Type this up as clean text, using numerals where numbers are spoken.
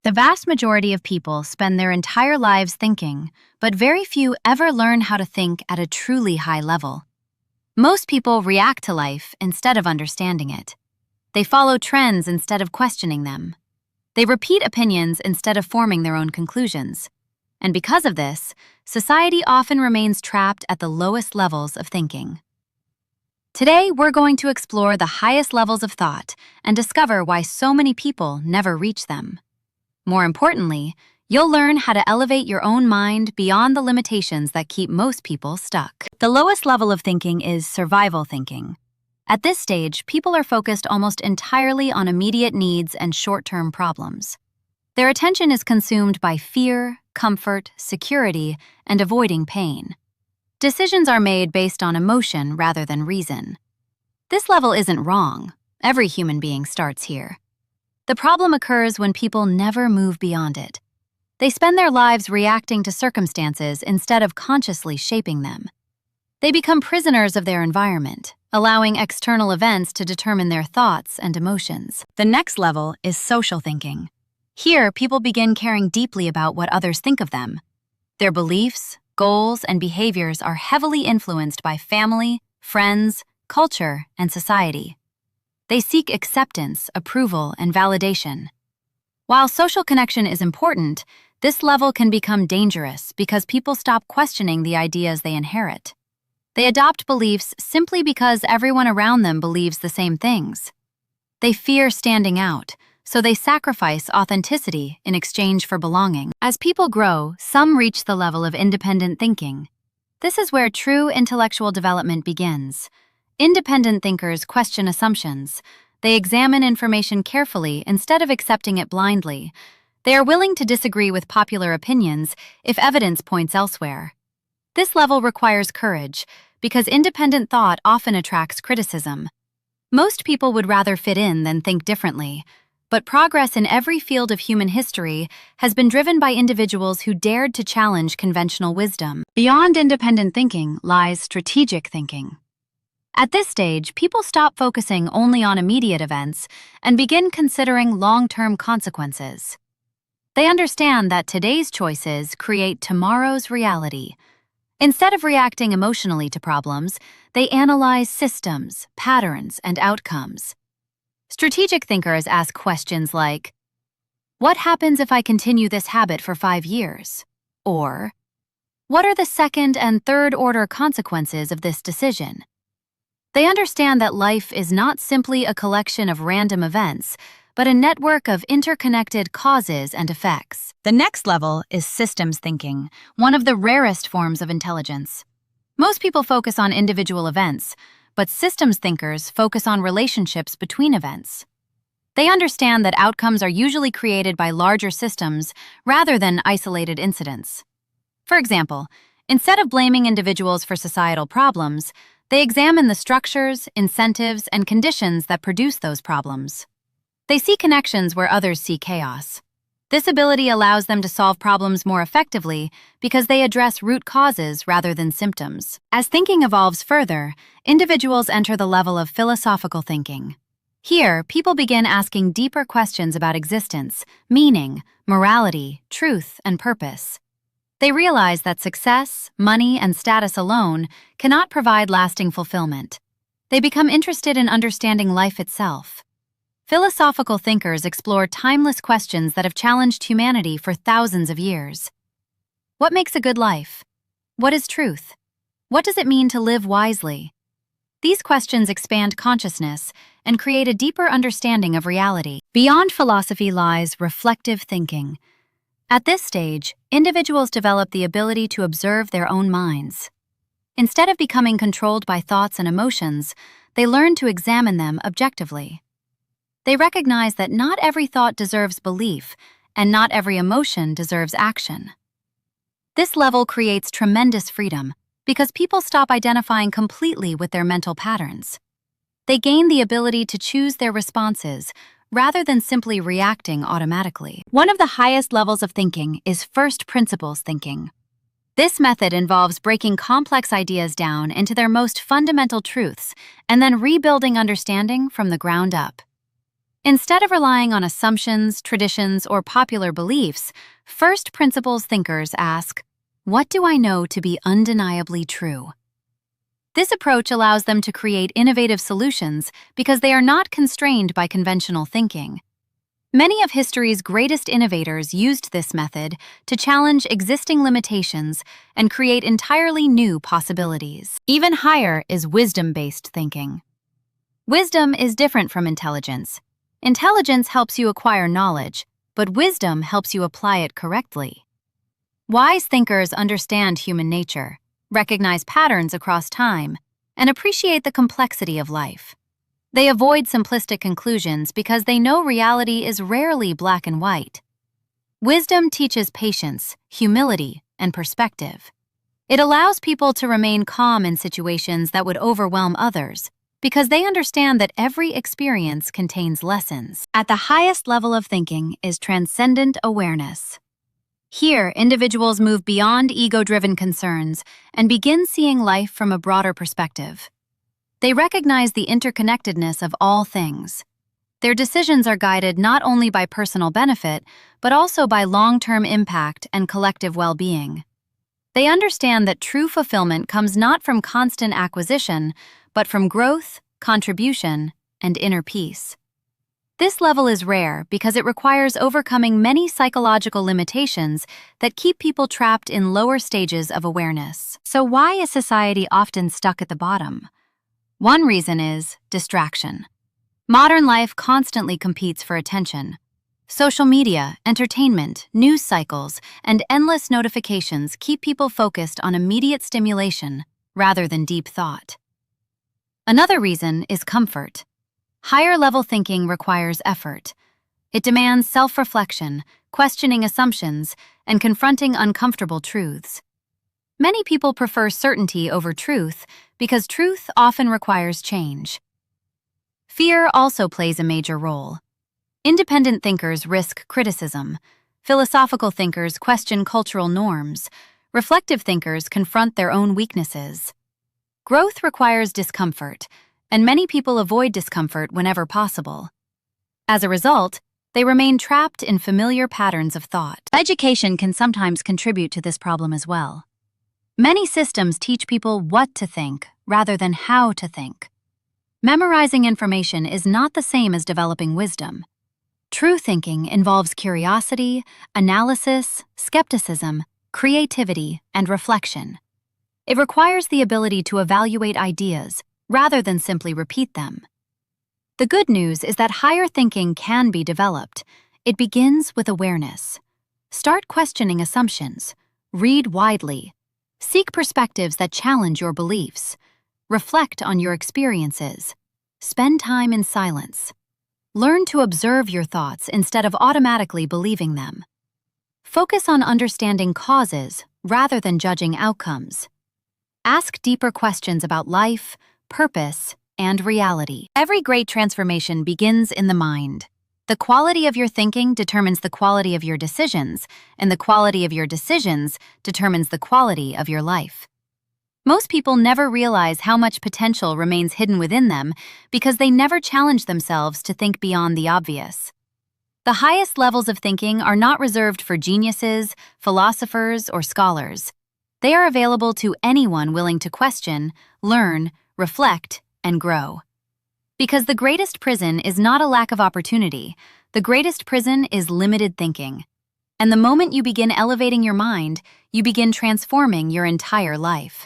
The vast majority of people spend their entire lives thinking, but very few ever learn how to think at a truly high level. Most people react to life instead of understanding it. They follow trends instead of questioning them. They repeat opinions instead of forming their own conclusions. And because of this, society often remains trapped at the lowest levels of thinking. Today, we're going to explore the highest levels of thought and discover why so many people never reach them. More importantly, you'll learn how to elevate your own mind beyond the limitations that keep most people stuck. The lowest level of thinking is survival thinking. At this stage, people are focused almost entirely on immediate needs and short-term problems. Their attention is consumed by fear, comfort, security, and avoiding pain. Decisions are made based on emotion rather than reason. This level isn't wrong. Every human being starts here. The problem occurs when people never move beyond it. They spend their lives reacting to circumstances instead of consciously shaping them. They become prisoners of their environment, allowing external events to determine their thoughts and emotions. The next level is social thinking. Here, people begin caring deeply about what others think of them. Their beliefs, goals, and behaviors are heavily influenced by family, friends, culture, and society. They seek acceptance, approval, and validation. While social connection is important, this level can become dangerous because people stop questioning the ideas they inherit. They adopt beliefs simply because everyone around them believes the same things. They fear standing out, so they sacrifice authenticity in exchange for belonging. As people grow, some reach the level of independent thinking. This is where true intellectual development begins. Independent thinkers question assumptions. They examine information carefully instead of accepting it blindly. They are willing to disagree with popular opinions if evidence points elsewhere. This level requires courage because independent thought often attracts criticism. Most people would rather fit in than think differently, but progress in every field of human history has been driven by individuals who dared to challenge conventional wisdom. Beyond independent thinking lies strategic thinking. At this stage, people stop focusing only on immediate events and begin considering long-term consequences. They understand that today's choices create tomorrow's reality. Instead of reacting emotionally to problems, they analyze systems, patterns, and outcomes. Strategic thinkers ask questions like, what happens if I continue this habit for 5 years? Or, what are the second and third order consequences of this decision? They understand that life is not simply a collection of random events, but a network of interconnected causes and effects. The next level is systems thinking, one of the rarest forms of intelligence. Most people focus on individual events, but systems thinkers focus on relationships between events. They understand that outcomes are usually created by larger systems rather than isolated incidents. For example, instead of blaming individuals for societal problems, they examine the structures, incentives, and conditions that produce those problems. They see connections where others see chaos. This ability allows them to solve problems more effectively because they address root causes rather than symptoms. As thinking evolves further, individuals enter the level of philosophical thinking. Here, people begin asking deeper questions about existence, meaning, morality, truth, and purpose. They realize that success, money, and status alone cannot provide lasting fulfillment. They become interested in understanding life itself. Philosophical thinkers explore timeless questions that have challenged humanity for thousands of years. What makes a good life? What is truth? What does it mean to live wisely? These questions expand consciousness and create a deeper understanding of reality. Beyond philosophy lies reflective thinking. At this stage, individuals develop the ability to observe their own minds. Instead of becoming controlled by thoughts and emotions, they learn to examine them objectively. They recognize that not every thought deserves belief, and not every emotion deserves action. This level creates tremendous freedom because people stop identifying completely with their mental patterns. They gain the ability to choose their responses rather than simply reacting automatically. One of the highest levels of thinking is first principles thinking. This method involves breaking complex ideas down into their most fundamental truths and then rebuilding understanding from the ground up. Instead of relying on assumptions, traditions, or popular beliefs, first principles thinkers ask, "What do I know to be undeniably true?" This approach allows them to create innovative solutions because they are not constrained by conventional thinking. Many of history's greatest innovators used this method to challenge existing limitations and create entirely new possibilities. Even higher is wisdom-based thinking. Wisdom is different from intelligence. Intelligence helps you acquire knowledge, but wisdom helps you apply it correctly. Wise thinkers understand human nature, recognize patterns across time, and appreciate the complexity of life. They avoid simplistic conclusions because they know reality is rarely black and white. Wisdom teaches patience, humility, and perspective. It allows people to remain calm in situations that would overwhelm others because they understand that every experience contains lessons. At the highest level of thinking is transcendent awareness. Here, individuals move beyond ego-driven concerns and begin seeing life from a broader perspective. They recognize the interconnectedness of all things. Their decisions are guided not only by personal benefit, but also by long-term impact and collective well-being. They understand that true fulfillment comes not from constant acquisition, but from growth, contribution, and inner peace. This level is rare because it requires overcoming many psychological limitations that keep people trapped in lower stages of awareness. So why is society often stuck at the bottom? One reason is distraction. Modern life constantly competes for attention. Social media, entertainment, news cycles, and endless notifications keep people focused on immediate stimulation rather than deep thought. Another reason is comfort. Higher-level thinking requires effort. It demands self-reflection, questioning assumptions, and confronting uncomfortable truths. Many people prefer certainty over truth because truth often requires change. Fear also plays a major role. Independent thinkers risk criticism. Philosophical thinkers question cultural norms. Reflective thinkers confront their own weaknesses. Growth requires discomfort, and many people avoid discomfort whenever possible. As a result, they remain trapped in familiar patterns of thought. Education can sometimes contribute to this problem as well. Many systems teach people what to think rather than how to think. Memorizing information is not the same as developing wisdom. True thinking involves curiosity, analysis, skepticism, creativity, and reflection. It requires the ability to evaluate ideas rather than simply repeat them. The good news is that higher thinking can be developed. It begins with awareness. Start questioning assumptions. Read widely. Seek perspectives that challenge your beliefs. Reflect on your experiences. Spend time in silence. Learn to observe your thoughts instead of automatically believing them. Focus on understanding causes rather than judging outcomes. Ask deeper questions about life, purpose, and reality. Every great transformation begins in the mind. The quality of your thinking determines the quality of your decisions, and the quality of your decisions determines the quality of your life. Most people never realize how much potential remains hidden within them because they never challenge themselves to think beyond the obvious. The highest levels of thinking are not reserved for geniuses, philosophers, or scholars. They are available to anyone willing to question, learn, reflect, and grow. Because the greatest prison is not a lack of opportunity, the greatest prison is limited thinking. And the moment you begin elevating your mind, you begin transforming your entire life.